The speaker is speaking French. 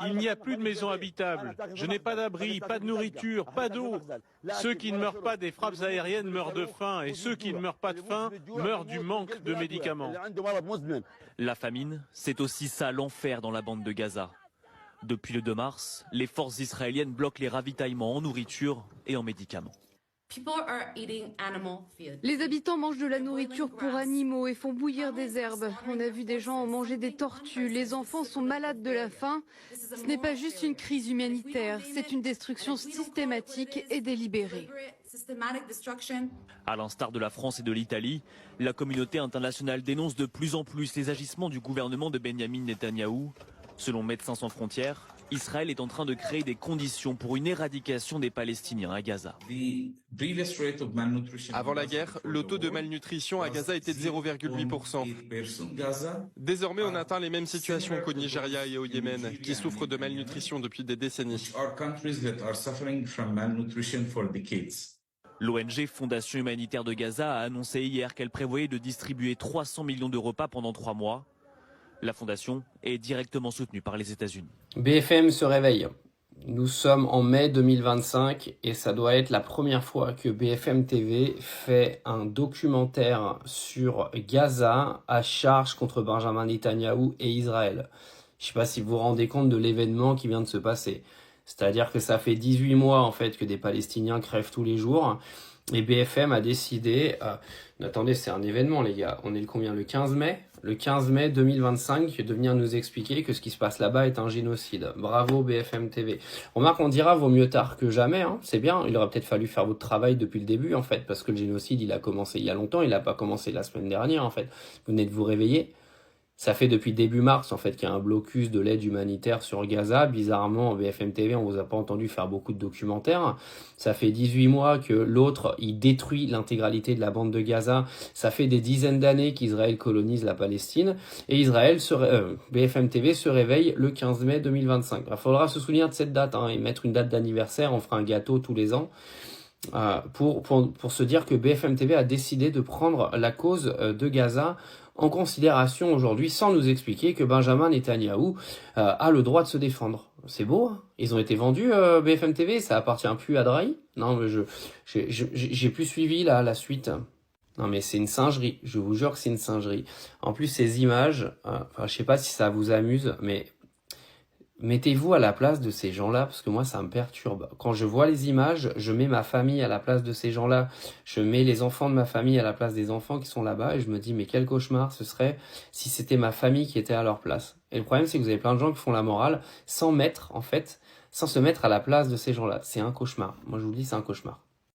Il n'y a plus de maisons habitables. Je n'ai pas d'abri, pas de nourriture, pas d'eau. Ceux qui ne meurent pas des frappes aériennes meurent de faim et ceux qui ne meurent pas de faim meurent du manque de médicaments. La famine, c'est aussi ça l'enfer dans la bande de Gaza. Depuis le 2 mars, les forces israéliennes bloquent les ravitaillements en nourriture et en médicaments. Les habitants mangent de la nourriture pour animaux et font bouillir des herbes. On a vu des gens manger des tortues. Les enfants sont malades de la faim. Ce n'est pas juste une crise humanitaire, c'est une destruction systématique et délibérée. À l'instar de la France et de l'Italie, la communauté internationale dénonce de plus en plus les agissements du gouvernement de Benyamin Netanyahou. Selon Médecins sans frontières, Israël est en train de créer des conditions pour une éradication des Palestiniens à Gaza. Avant la guerre, le taux de malnutrition à Gaza était de 0,8%. Désormais, on atteint les mêmes situations qu'au Nigeria et au Yémen, qui souffrent de malnutrition depuis des décennies. L'ONG Fondation Humanitaire de Gaza a annoncé hier qu'elle prévoyait de distribuer 300 millions de repas pendant 3 mois. La fondation est directement soutenue par les États-Unis. BFM se réveille. Nous sommes en mai 2025 et ça doit être la première fois que BFM TV fait un documentaire sur Gaza à charge contre Benjamin Netanyahou et Israël. Je ne sais pas si vous vous rendez compte de l'événement qui vient de se passer. C'est-à-dire que ça fait 18 mois en fait que des Palestiniens crèvent tous les jours. Et BFM a décidé, attendez, c'est un événement les gars, on est le 15 mai. Le 15 mai 2025, de venir nous expliquer que ce qui se passe là-bas est un génocide. Bravo BFM TV. Remarque, on dira vaut mieux tard que jamais, hein. C'est bien, il aurait peut-être fallu faire votre travail depuis le début en fait, parce que le génocide il a commencé il y a longtemps, il n'a pas commencé la semaine dernière en fait. Vous venez de vous réveiller. Ça fait depuis début mars en fait qu'il y a un blocus de l'aide humanitaire sur Gaza. Bizarrement, en BFM TV, on vous a pas entendu faire beaucoup de documentaires. Ça fait 18 mois que l'autre, il détruit l'intégralité de la bande de Gaza. Ça fait des dizaines d'années qu'Israël colonise la Palestine. Et BFM TV se réveille le 15 mai 2025. Il faudra se souvenir de cette date hein, et mettre une date d'anniversaire. On fera un gâteau tous les ans. Pour se dire que BFM TV a décidé de prendre la cause de Gaza en considération aujourd'hui sans nous expliquer que Benjamin Netanyahou a le droit de se défendre. C'est beau, hein. Ils ont été vendus BFM TV, ça appartient plus à Drahi. Non mais j'ai plus suivi là la suite. Non mais c'est une singerie, je vous jure que c'est une singerie. En plus ces images, je sais pas si ça vous amuse, mais mettez-vous à la place de ces gens-là, parce que moi, ça me perturbe. Quand je vois les images, je mets ma famille à la place de ces gens-là. Je mets les enfants de ma famille à la place des enfants qui sont là-bas, et je me dis, mais quel cauchemar ce serait si c'était ma famille qui était à leur place. Et le problème, c'est que vous avez plein de gens qui font la morale sans se mettre à la place de ces gens-là. C'est un cauchemar. Moi, je vous le dis, c'est un cauchemar.